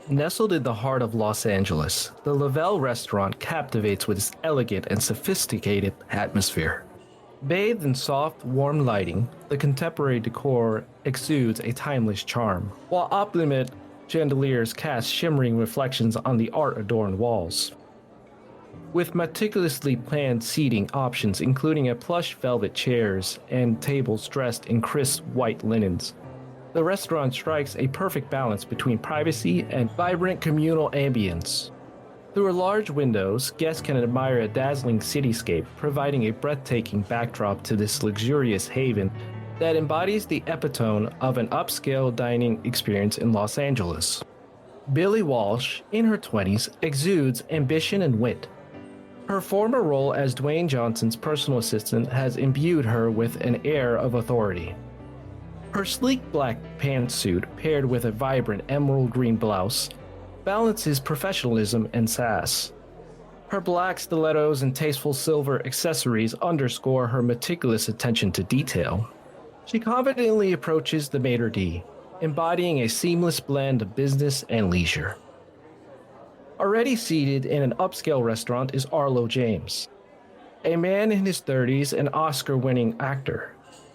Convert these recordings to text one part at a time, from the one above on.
Nestled in the heart of Los Angeles, the Lavelle restaurant captivates with its elegant and sophisticated atmosphere. Bathed in soft, warm lighting, the contemporary decor exudes a timeless charm, while opulent chandeliers cast shimmering reflections on the art-adorned walls. With meticulously planned seating options including a plush velvet chairs and tables dressed in crisp white linens, the restaurant strikes a perfect balance between privacy and vibrant communal ambience. Through large windows, guests can admire a dazzling cityscape, providing a breathtaking backdrop to this luxurious haven that embodies the epitome of an upscale dining experience in Los Angeles. Billie Walsh, in her 20s, exudes ambition and wit. Her former role as Dwayne Johnson's personal assistant has imbued her with an air of authority. Her sleek black pantsuit, paired with a vibrant emerald green blouse, balances professionalism and sass. Her black stilettos and tasteful silver accessories underscore her meticulous attention to detail. She confidently approaches the maitre d', embodying a seamless blend of business and leisure. Already seated in an upscale restaurant is Arlo James, a man in his 30s and Oscar-winning actor.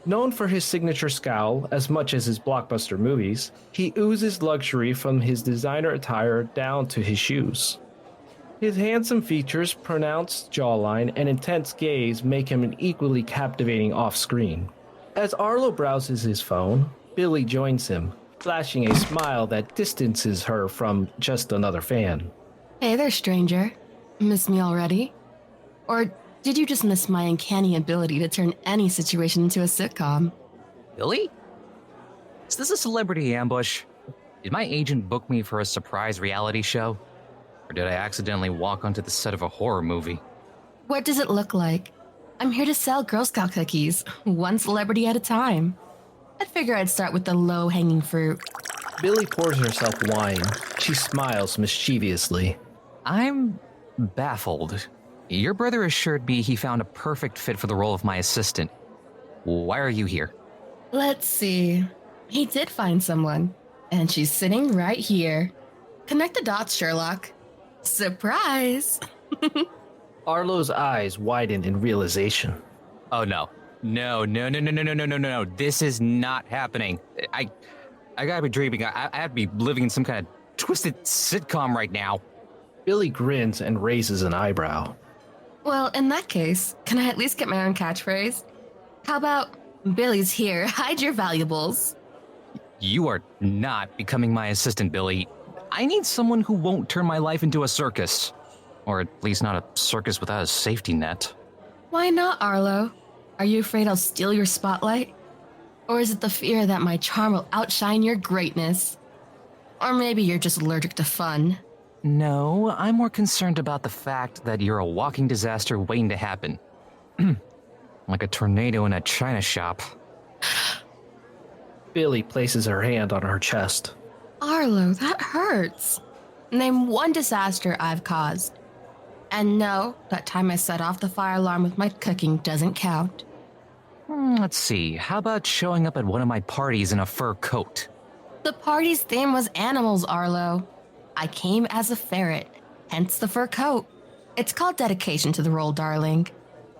Known for his signature scowl as much as his blockbuster movies, he oozes luxury from his designer attire down to his shoes. His handsome features, pronounced jawline, and intense gaze make him an equally captivating off-screen. As Arlo browses his phone, Billie joins him, flashing a smile that distances her from just another fan. Hey there, stranger. Miss me already? Or did you just miss my uncanny ability to turn any situation into a sitcom? Billy? Is this a celebrity ambush? Did my agent book me for a surprise reality show? Or did I accidentally walk onto the set of a horror movie? What does it look like? I'm here to sell Girl Scout cookies, one celebrity at a time. I'd figure I'd start with the low-hanging fruit. Billie pours herself wine. She smiles mischievously. I'm baffled. Your brother assured me he found a perfect fit for the role of my assistant. Why are you here? Let's see. He did find someone, and she's sitting right here. Connect the dots, Sherlock. Surprise! Arlo's eyes widen in realization. Oh no. No. This is not happening. I gotta be dreaming. I have to be living in some kind of twisted sitcom right now. Billie grins and raises an eyebrow. Well, in that case, can I at least get my own catchphrase? How about, Billy's here, hide your valuables? You are not becoming my assistant, Billy. I need someone who won't turn my life into a circus. Or at least not a circus without a safety net. Why not, Arlo? Are you afraid I'll steal your spotlight? Or is it the fear that my charm will outshine your greatness? Or maybe you're just allergic to fun. No, I'm more concerned about the fact that you're a walking disaster waiting to happen. Like a tornado in a china shop. Billie places her hand on her chest. Arlo, that hurts. Name one disaster I've caused. And no, that time I set off the fire alarm with my cooking doesn't count. Let's see, how about showing up at one of my parties in a fur coat? The party's theme was animals, Arlo. I came as a ferret, hence the fur coat. It's called dedication to the role, darling.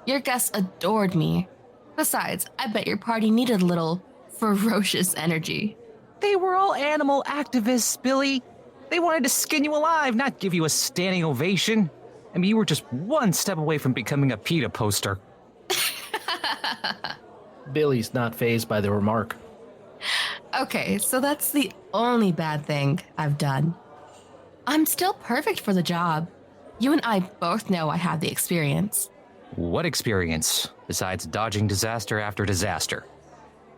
Your guests adored me. Besides, I bet your party needed a little ferocious energy. They were all animal activists, Billy. They wanted to skin you alive, not give you a standing ovation. I mean, you were just one step away from becoming a PETA poster. Billie's not fazed by the remark. Okay, so that's the only bad thing I've done. I'm still perfect for the job. You and I both know I have the experience. What experience, besides dodging disaster after disaster?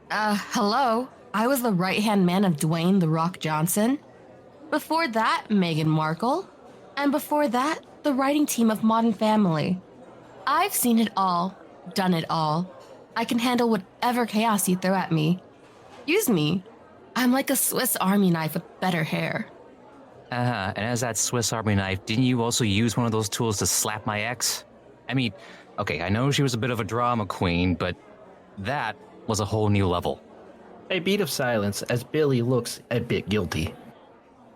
Hello? I was the right-hand man of Dwayne "The Rock" Johnson. Before that, Meghan Markle. And before that, the writing team of Modern Family. I've seen it all, done it all. I can handle whatever chaos you throw at me. Use me. I'm like a Swiss Army knife with better hair. And as that Swiss Army knife, didn't you also use one of those tools to slap my ex? I mean, okay, I know she was a bit of a drama queen, but that was a whole new level. A beat of silence as Billie looks a bit guilty.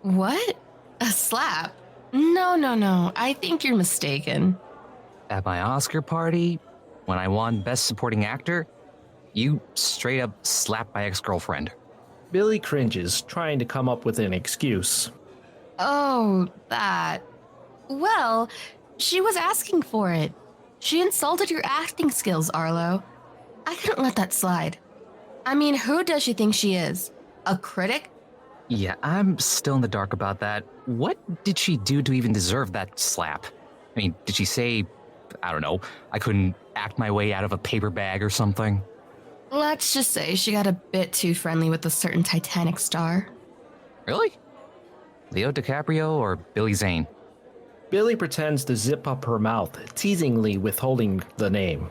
What? A slap? No, no, no. I think you're mistaken. At my Oscar party, when I won Best Supporting Actor, you straight up slapped my ex-girlfriend. Billy cringes, trying to come up with an excuse. Oh, that. Well, she was asking for it. She insulted your acting skills, Arlo. I couldn't let that slide. I mean, who does she think she is? A critic? Yeah, I'm still in the dark about that. What did she do to even deserve that slap? I mean, did she say, I don't know, I couldn't act my way out of a paper bag or something? Let's just say she got a bit too friendly with a certain Titanic star. Really? Leo DiCaprio or Billy Zane? Billy pretends to zip up her mouth, teasingly withholding the name.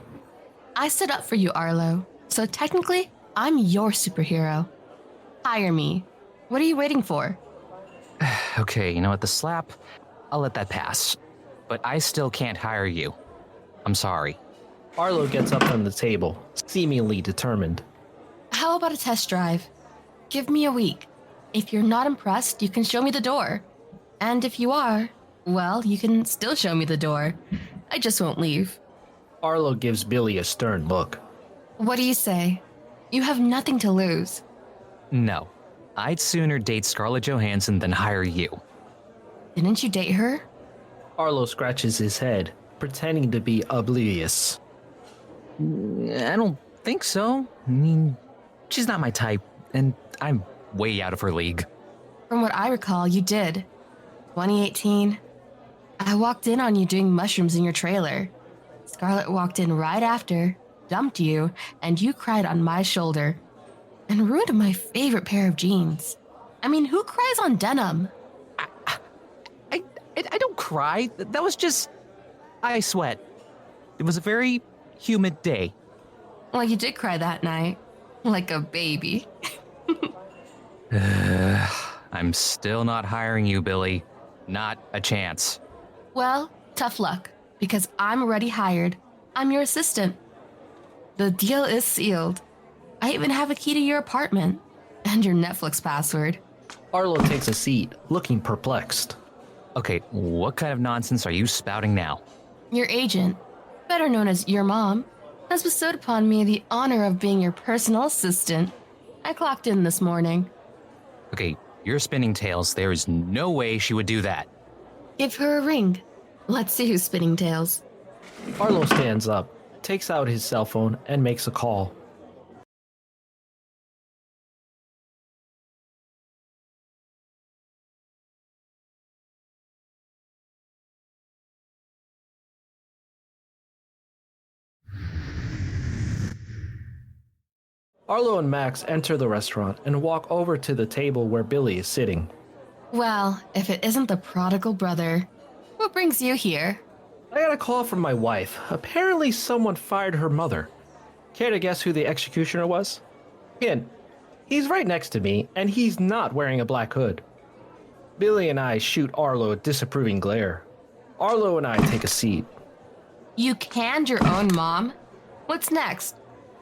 I stood up for you, Arlo. So technically, I'm your superhero. Hire me. What are you waiting for? Okay, you know what, the slap, I'll let that pass. But I still can't hire you. I'm sorry. Arlo gets up from the table, seemingly determined. How about a test drive? Give me a week. If you're not impressed, you can show me the door. And if you are, well, you can still show me the door. I just won't leave. Arlo gives Billy a stern look. What do you say? You have nothing to lose. No. I'd sooner date Scarlett Johansson than hire you. Didn't you date her? Arlo scratches his head, pretending to be oblivious. I don't think so. I mean, she's not my type, and I'm way out of her league. From what I recall, you did. 2018. I walked in on you doing mushrooms in your trailer. Scarlett walked in right after, dumped you, and you cried on my shoulder. And ruined my favorite pair of jeans. I mean, who cries on denim? I don't cry. That was just... I sweat. It was a very humid day. Well, you did cry that night. Like a baby. I'm still not hiring you, Billy. Not a chance. Well, tough luck, because I'm already hired. I'm your assistant. The deal is sealed. I even have a key to your apartment. And your Netflix password. Arlo takes a seat, looking perplexed. Okay, what kind of nonsense are you spouting now? Your agent, better known as your mom, has bestowed upon me the honor of being your personal assistant. I clocked in this morning. Okay, you're spinning tales. There is no way she would do that. Give her a ring. Let's see who's spinning tails. Arlo stands up, takes out his cell phone, and makes a call. Arlo and Max enter the restaurant and walk over to the table where Billy is sitting. Well, if it isn't the prodigal brother, what brings you here? I got a call from my wife. Apparently someone fired her mother. Care to guess who the executioner was? Hint. He's right next to me, and he's not wearing a black hood. Billy and I shoot Arlo a disapproving glare. Arlo and I take a seat. You canned your own mom? What's next?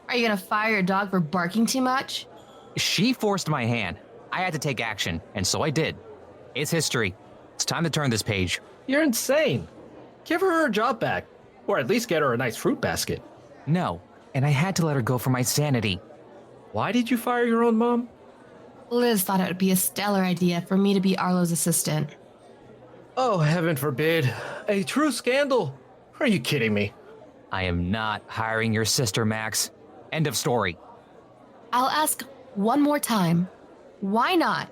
Are you gonna fire your dog for barking too much? She forced my hand. I had to take action, and so I did. It's history. It's time to turn this page. You're insane. Give her job back, or at least get her a nice fruit basket. No, and I had to let her go for my sanity. Why did you fire your own mom? Liz thought it would be a stellar idea for me to be Arlo's assistant. Oh, heaven forbid. A true scandal? Are you kidding me? I am not hiring your sister, Max. End of story. I'll ask one more time. Why not?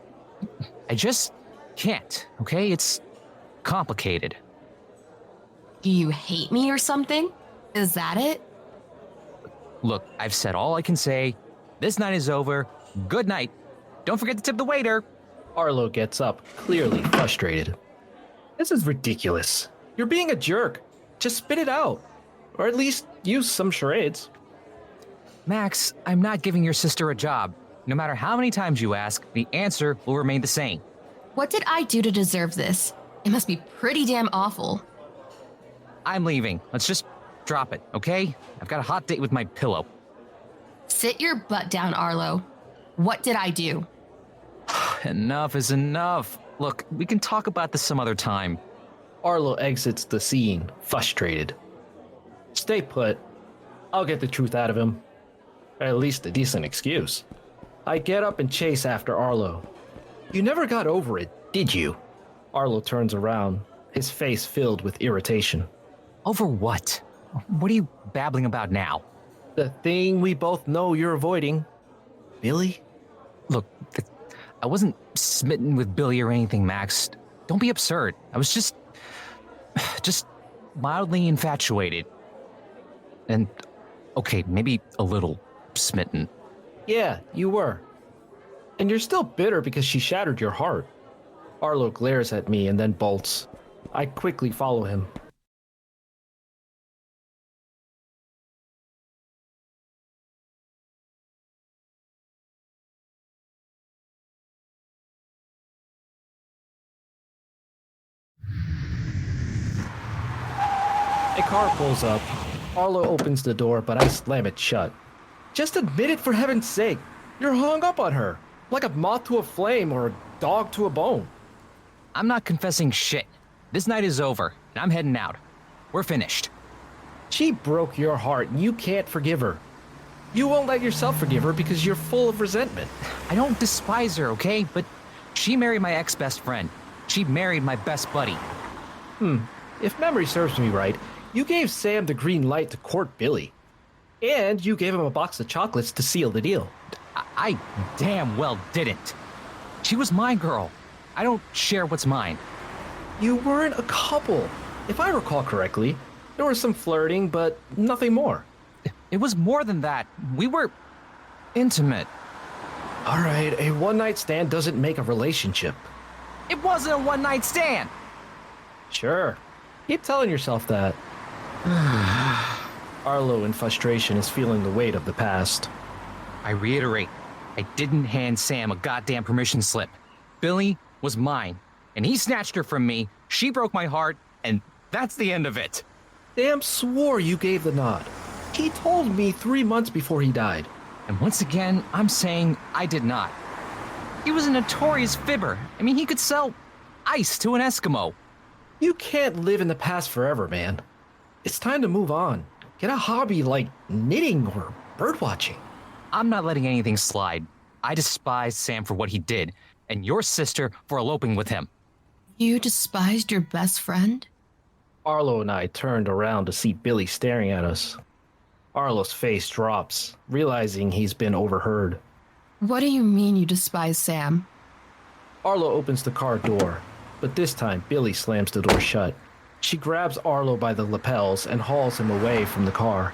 I just can't, okay? It's complicated. Do you hate me or something? Is that it? Look, I've said all I can say. This night is over. Good night. Don't forget to tip the waiter. Arlo gets up, clearly frustrated. This is ridiculous. You're being a jerk. Just spit it out. Or at least use some charades. Max, I'm not giving your sister a job. No matter how many times you ask, the answer will remain the same. What did I do to deserve this? It must be pretty damn awful. I'm leaving. Let's just drop it, okay? I've got a hot date with my pillow. Sit your butt down, Arlo. What did I do? Enough is enough. Look, we can talk about this some other time. Arlo exits the scene, frustrated. Stay put. I'll get the truth out of him. Or at least a decent excuse. I get up and chase after Arlo. You never got over it, did you? Arlo turns around, his face filled with irritation. Over what? What are you babbling about now? The thing we both know you're avoiding. Billie? Look, I wasn't smitten with Billie or anything, Max. Don't be absurd. I was just mildly infatuated. And, okay, maybe a little smitten. Yeah, you were. And you're still bitter because she shattered your heart. Arlo glares at me and then bolts. I quickly follow him. A car pulls up. Arlo opens the door, but I slam it shut. Just admit it, for heaven's sake. You're hung up on her, like a moth to a flame or a dog to a bone. I'm not confessing shit. This night is over, and I'm heading out. We're finished. She broke your heart, and you can't forgive her. You won't let yourself forgive her because you're full of resentment. I don't despise her, okay? But she married my ex-best friend. She married my best buddy. If memory serves me right, you gave Sam the green light to court Billie. And you gave him a box of chocolates to seal the deal. I damn well didn't. She was my girl. I don't share what's mine. You weren't a couple. If I recall correctly, there was some flirting, but nothing more. It was more than that. We were intimate. All right, a one-night stand doesn't make a relationship. It wasn't a one-night stand. Sure. Keep telling yourself that. Arlo, in frustration, is feeling the weight of the past. I reiterate, I didn't hand Sam a goddamn permission slip. Billie was mine, and he snatched her from me, she broke my heart, and that's the end of it. Sam swore you gave the nod. He told me 3 months before he died. And once again, I'm saying I did not. He was a notorious fibber. I mean, he could sell ice to an Eskimo. You can't live in the past forever, man. It's time to move on. Get a hobby like knitting or birdwatching. I'm not letting anything slide. I despise Sam for what he did, and your sister for eloping with him. You despised your best friend? Arlo and I turned around to see Billie staring at us. Arlo's face drops, realizing he's been overheard. What do you mean you despise Sam? Arlo opens the car door, but this time Billie slams the door shut. She grabs Arlo by the lapels and hauls him away from the car.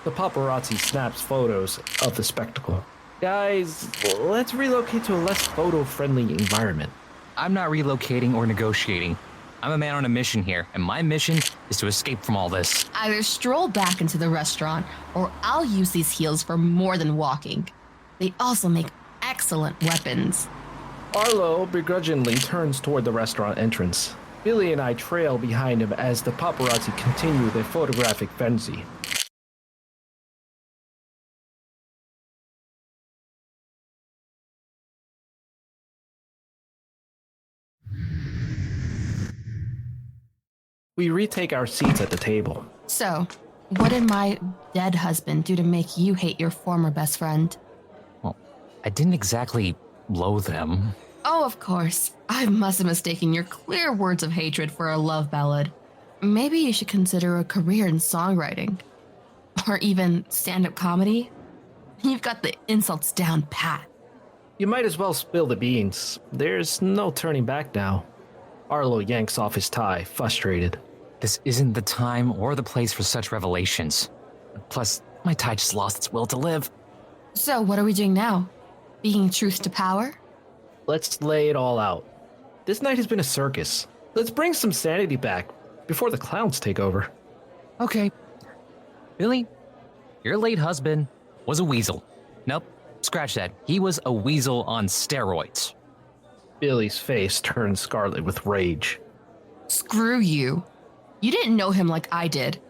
The paparazzi snaps photos of the spectacle. Guys, let's relocate to a less photo-friendly environment. I'm not relocating or negotiating. I'm a man on a mission here, and my mission is to escape from all this. Either stroll back into the restaurant, or I'll use these heels for more than walking. They also make excellent weapons. Arlo begrudgingly turns toward the restaurant entrance. Billie and I trail behind him as the paparazzi continue their photographic frenzy. We retake our seats at the table. So, what did my dead husband do to make you hate your former best friend? Well, I didn't exactly loathe him. Oh, of course. I must have mistaken your clear words of hatred for a love ballad. Maybe you should consider a career in songwriting. Or even stand-up comedy. You've got the insults down pat. You might as well spill the beans. There's no turning back now. Arlo yanks off his tie, frustrated. This isn't the time or the place for such revelations. Plus, my tie just lost its will to live. So, what are we doing now? Being truth to power? Let's lay it all out. This night has been a circus. Let's bring some sanity back before the clowns take over. Okay. Billie, your late husband was a weasel. Nope, scratch that. He was a weasel on steroids. Billie's face turned scarlet with rage. Screw you. You didn't know him like I did.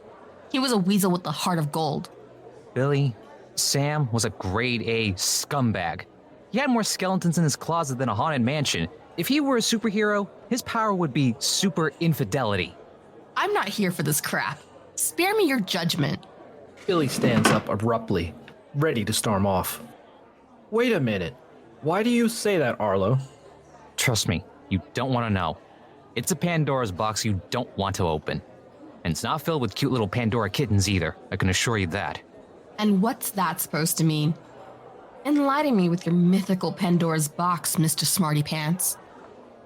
He was a weasel with the heart of gold. Billie, Sam was a grade A scumbag. He had more skeletons in his closet than a haunted mansion, If he were a superhero, his power would be super infidelity. I'm not here for this crap. Spare me your judgment. Billy stands up abruptly, ready to storm off. Wait a minute. Why do you say that, Arlo? Trust me, you don't want to know. It's a Pandora's box you don't want to open. And it's not filled with cute little Pandora kittens either, I can assure you that. And what's that supposed to mean? Enlighten me with your mythical Pandora's box, Mr. Smarty Pants.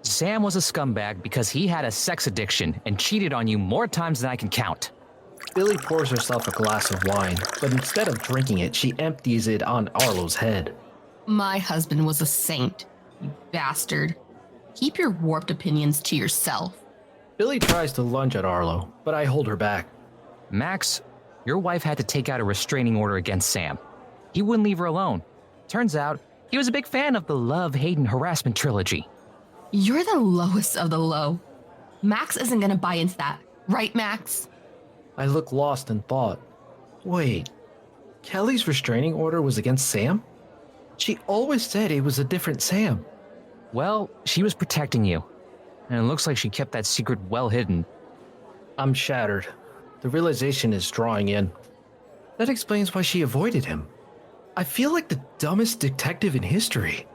Sam was a scumbag because he had a sex addiction and cheated on you more times than I can count. Billy pours herself a glass of wine, but instead of drinking it, she empties it on Arlo's head. My husband was a saint, you bastard. Keep your warped opinions to yourself. Billy tries to lunge at Arlo, but I hold her back. Max, your wife had to take out a restraining order against Sam. He wouldn't leave her alone. Turns out, he was a big fan of the love, hate, and harassment trilogy. You're the lowest of the low. Max isn't gonna buy into that, right, Max? I look lost in thought. Wait, Kelly's restraining order was against Sam? She always said it was a different Sam. Well, she was protecting you. And it looks like she kept that secret well hidden. I'm shattered. The realization is drawing in. That explains why she avoided him. I feel like the dumbest detective in history.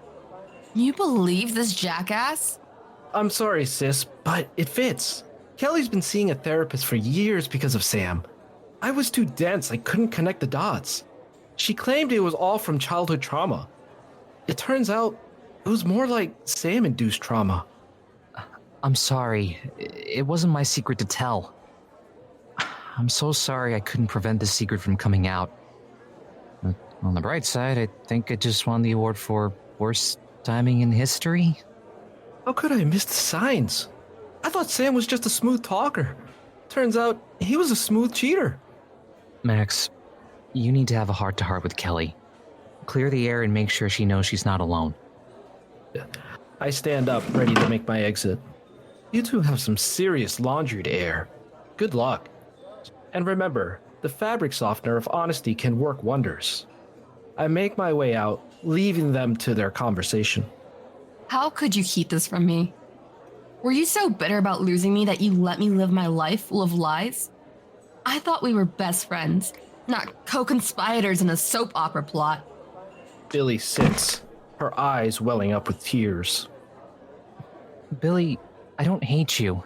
You believe this jackass? I'm sorry, sis, but it fits. Kelly's been seeing a therapist for years because of Sam. I was too dense, I couldn't connect the dots. She claimed it was all from childhood trauma. It turns out it was more like Sam-induced trauma. I'm sorry. It wasn't my secret to tell. I'm so sorry I couldn't prevent the secret from coming out. But on the bright side, I think I just won the award for worst timing in history. How could I miss the signs? I thought Sam was just a smooth talker. Turns out he was a smooth cheater. Max, you need to have a heart-to-heart with Kelly. Clear the air and make sure she knows she's not alone. I stand up, ready to make my exit. You two have some serious laundry to air. Good luck. And remember, the fabric softener of honesty can work wonders. I make my way out, leaving them to their conversation. How could you keep this from me? Were you so bitter about losing me that you let me live my life full of lies? I thought we were best friends, not co-conspirators in a soap opera plot. Billy sits, her eyes welling up with tears. Billy, I don't hate you.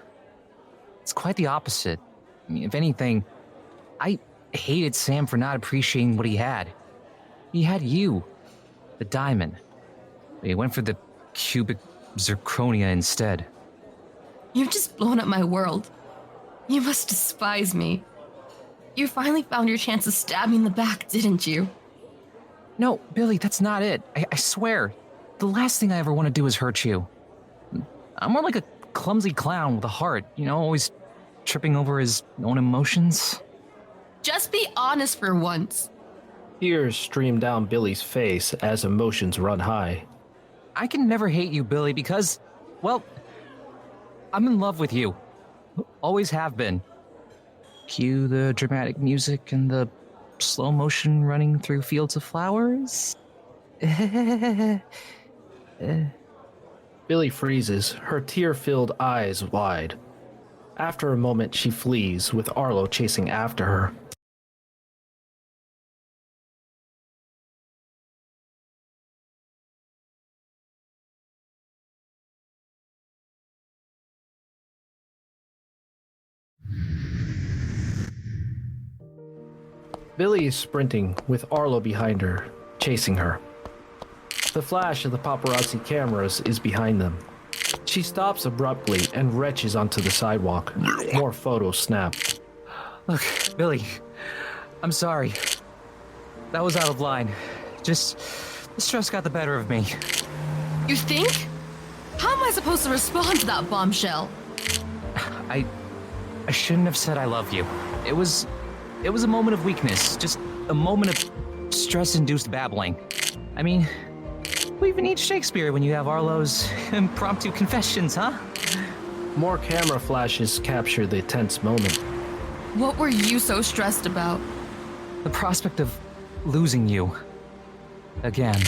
It's quite the opposite. I mean, if anything, I hated Sam for not appreciating what he had. He had you, the diamond. He went for the cubic zirconia instead. You've just blown up my world. You must despise me. You finally found your chance to stab me in the back, didn't you? No, Billy, that's not it. I swear. The last thing I ever want to do is hurt you. I'm more like a clumsy clown with a heart, always tripping over his own emotions. Just be honest for once. Tears stream down Billy's face as emotions run high. I can never hate you, Billy, because, well, I'm in love with you. Always have been. Cue the dramatic music and the slow motion running through fields of flowers. Billy freezes, her tear-filled eyes wide. After a moment, she flees, with Arlo chasing after her. Billy is sprinting, with Arlo behind her, chasing her. The flash of the paparazzi cameras is behind them. She stops abruptly and retches onto the sidewalk. More photos snap. Look, Billy, I'm sorry. That was out of line. Just, the stress got the better of me. You think? How am I supposed to respond to that bombshell? I shouldn't have said I love you. It was a moment of weakness, just a moment of stress-induced babbling. I mean, we even need Shakespeare when you have Arlo's impromptu confessions, huh? More camera flashes capture the tense moment. What were you so stressed about? The prospect of losing you. Again.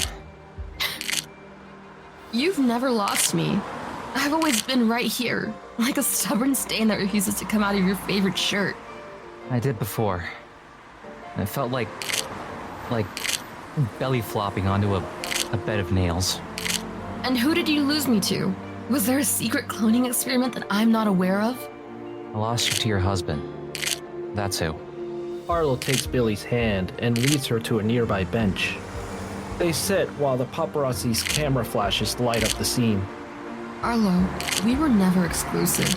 You've never lost me. I've always been right here, like a stubborn stain that refuses to come out of your favorite shirt. I did before. And it felt like belly flopping onto a bed of nails. And who did you lose me to? Was there a secret cloning experiment that I'm not aware of? I lost you to your husband. That's who. Arlo takes Billie's hand and leads her to a nearby bench. They sit while the paparazzi's camera flashes light up the scene. Arlo, we were never exclusive.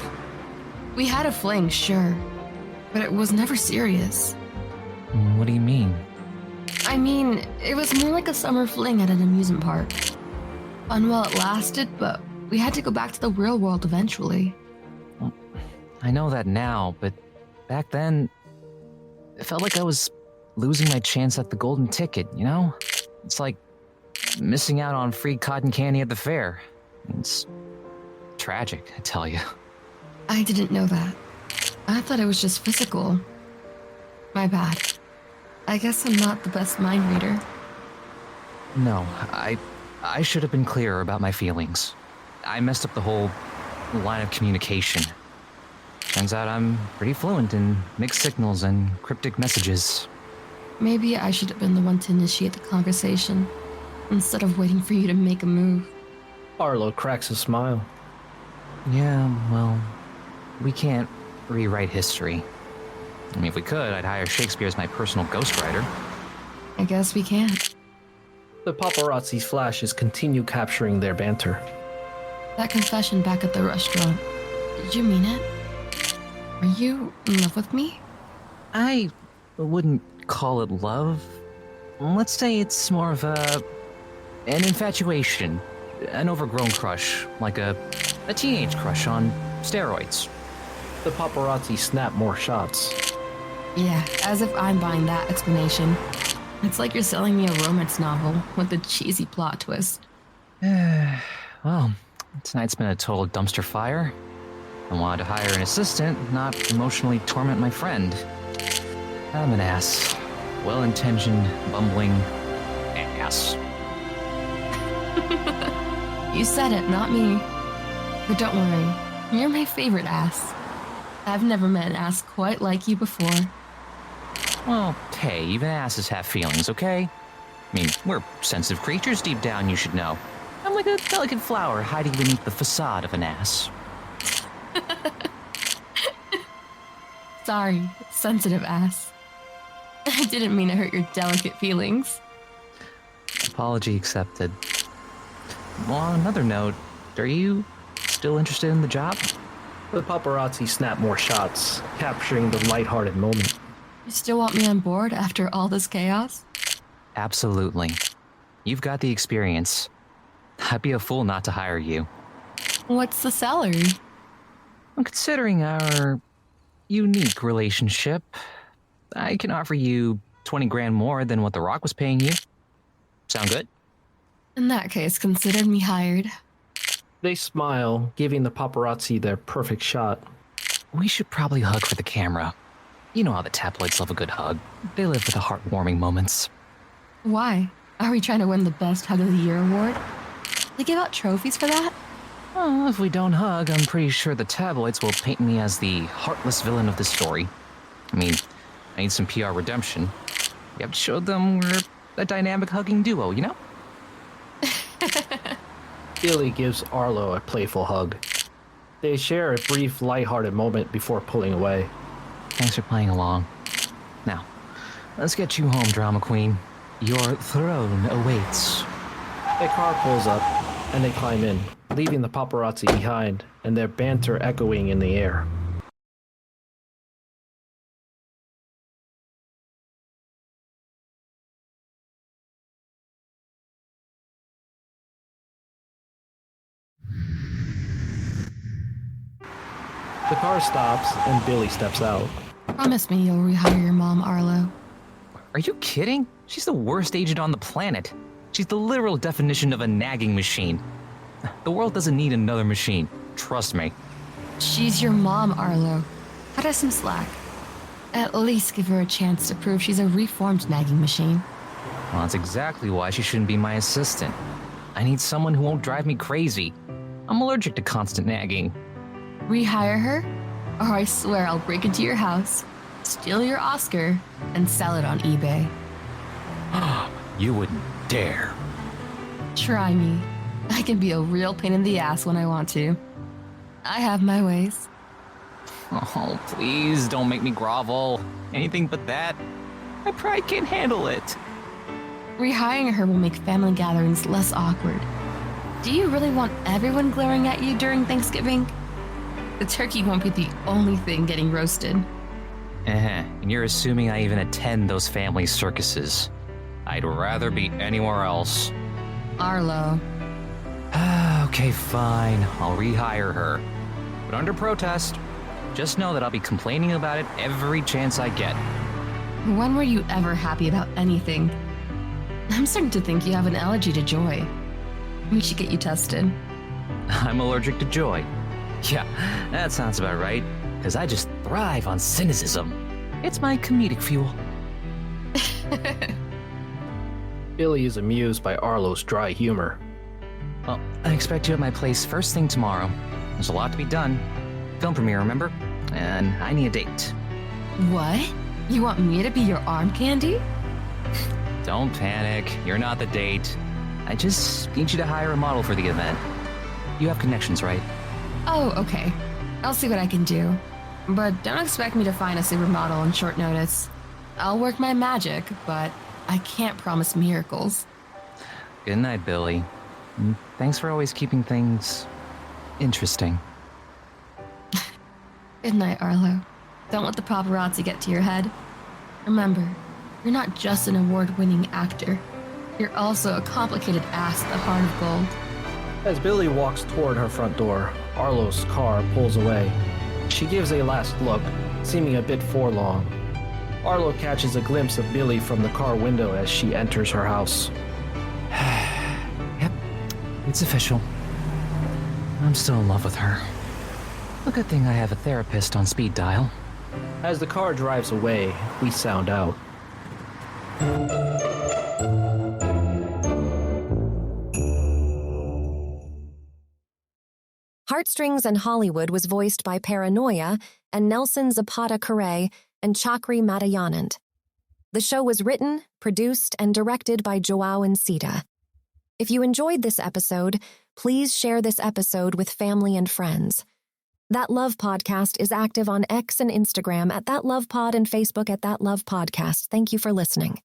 We had a fling, sure, but it was never serious. What do you mean? I mean, it was more like a summer fling at an amusement park. Fun while it lasted, but we had to go back to the real world eventually. I know that now, but back then, it felt like I was losing my chance at the golden ticket, you know? It's like missing out on free cotton candy at the fair. It's tragic, I tell you. I didn't know that. I thought it was just physical. My bad. I guess I'm not the best mind reader. No, I should have been clearer about my feelings. I messed up the whole line of communication. Turns out I'm pretty fluent in mixed signals and cryptic messages. Maybe I should have been the one to initiate the conversation, instead of waiting for you to make a move. Arlo cracks a smile. Yeah, well, we can't rewrite history. I mean, if we could, I'd hire Shakespeare as my personal ghostwriter. I guess we can't. The paparazzi's flashes continue capturing their banter. That confession back at the restaurant, did you mean it? Are you in love with me? I wouldn't call it love. Let's say it's more of an infatuation, an overgrown crush, like a teenage crush on steroids. The paparazzi snap more shots. Yeah, as if I'm buying that explanation. It's like you're selling me a romance novel with a cheesy plot twist. Well, tonight's been a total dumpster fire. I wanted to hire an assistant, not emotionally torment my friend. I'm an ass. Well-intentioned, bumbling ass. You said it, not me. But don't worry, you're my favorite ass. I've never met an ass quite like you before. Well, hey, even asses have feelings, okay? I mean, we're sensitive creatures deep down, you should know. I'm like a delicate flower hiding beneath the facade of an ass. Sorry, sensitive ass. I didn't mean to hurt your delicate feelings. Apology accepted. Well, on another note, are you still interested in the job? The paparazzi snap more shots, capturing the lighthearted moment. You still want me on board after all this chaos? Absolutely. You've got the experience. I'd be a fool not to hire you. What's the salary? Well, considering our unique relationship, I can offer you 20 grand more than what The Rock was paying you. Sound good? In that case, consider me hired. They smile, giving the paparazzi their perfect shot. We should probably hug for the camera. You know how the tabloids love a good hug. They live for the heartwarming moments. Why? Are we trying to win the Best Hug of the Year award? They give out trophies for that? Well, if we don't hug, I'm pretty sure the tabloids will paint me as the heartless villain of the story. I mean, I need some PR redemption. You have to show them we're a dynamic hugging duo, you know? Billie gives Arlo a playful hug. They share a brief, lighthearted moment before pulling away. Thanks for playing along. Now, let's get you home, drama queen. Your throne awaits. A car pulls up, and they climb in, leaving the paparazzi behind, and their banter echoing in the air. The car stops, and Billie steps out. Promise me you'll rehire your mom, Arlo. Are you kidding? She's the worst agent on the planet. She's the literal definition of a nagging machine. The world doesn't need another machine. Trust me. She's your mom, Arlo. Cut her some slack. At least give her a chance to prove she's a reformed nagging machine. Well, that's exactly why she shouldn't be my assistant. I need someone who won't drive me crazy. I'm allergic to constant nagging. Rehire her, or I swear I'll break into your house, steal your Oscar, and sell it on eBay. You wouldn't dare. Try me. I can be a real pain in the ass when I want to. I have my ways. Oh, please don't make me grovel. Anything but that. My pride can't handle it. Rehiring her will make family gatherings less awkward. Do you really want everyone glaring at you during Thanksgiving? The turkey won't be the only thing getting roasted. And you're assuming I even attend those family circuses. I'd rather be anywhere else. Arlo. Okay, fine. I'll rehire her. But under protest. Just know that I'll be complaining about it every chance I get. When were you ever happy about anything? I'm starting to think you have an allergy to joy. We should get you tested. I'm allergic to joy. Yeah, that sounds about right. Because I just thrive on cynicism. It's my comedic fuel. Billy is amused by Arlo's dry humor. Well, I expect you at my place first thing tomorrow. There's a lot to be done. Film premiere, remember? And I need a date. What? You want me to be your arm candy? Don't panic. You're not the date. I just need you to hire a model for the event. You have connections, right? Oh, okay. I'll see what I can do. But don't expect me to find a supermodel on short notice. I'll work my magic, but I can't promise miracles. Good night, Billy. And thanks for always keeping things interesting. Good night, Arlo. Don't let the paparazzi get to your head. Remember, you're not just an award-winning actor. You're also a complicated ass with a heart of gold. As Billy walks toward her front door, Arlo's car pulls away. She gives a last look, seeming a bit forlorn. Arlo catches a glimpse of Billy from the car window as she enters her house. Yep, it's official. I'm still in love with her. A good thing I have a therapist on speed dial. As the car drives away, we sound out. Heartstrings and Hollywood was voiced by Paranoia and Nelson Zapata Correa and Chakri Matayanand. The show was written, produced, and directed by Joao Encita. If you enjoyed this episode, please share this episode with family and friends. That Love Podcast is active on X and Instagram at That Love Pod and Facebook at That Love Podcast. Thank you for listening.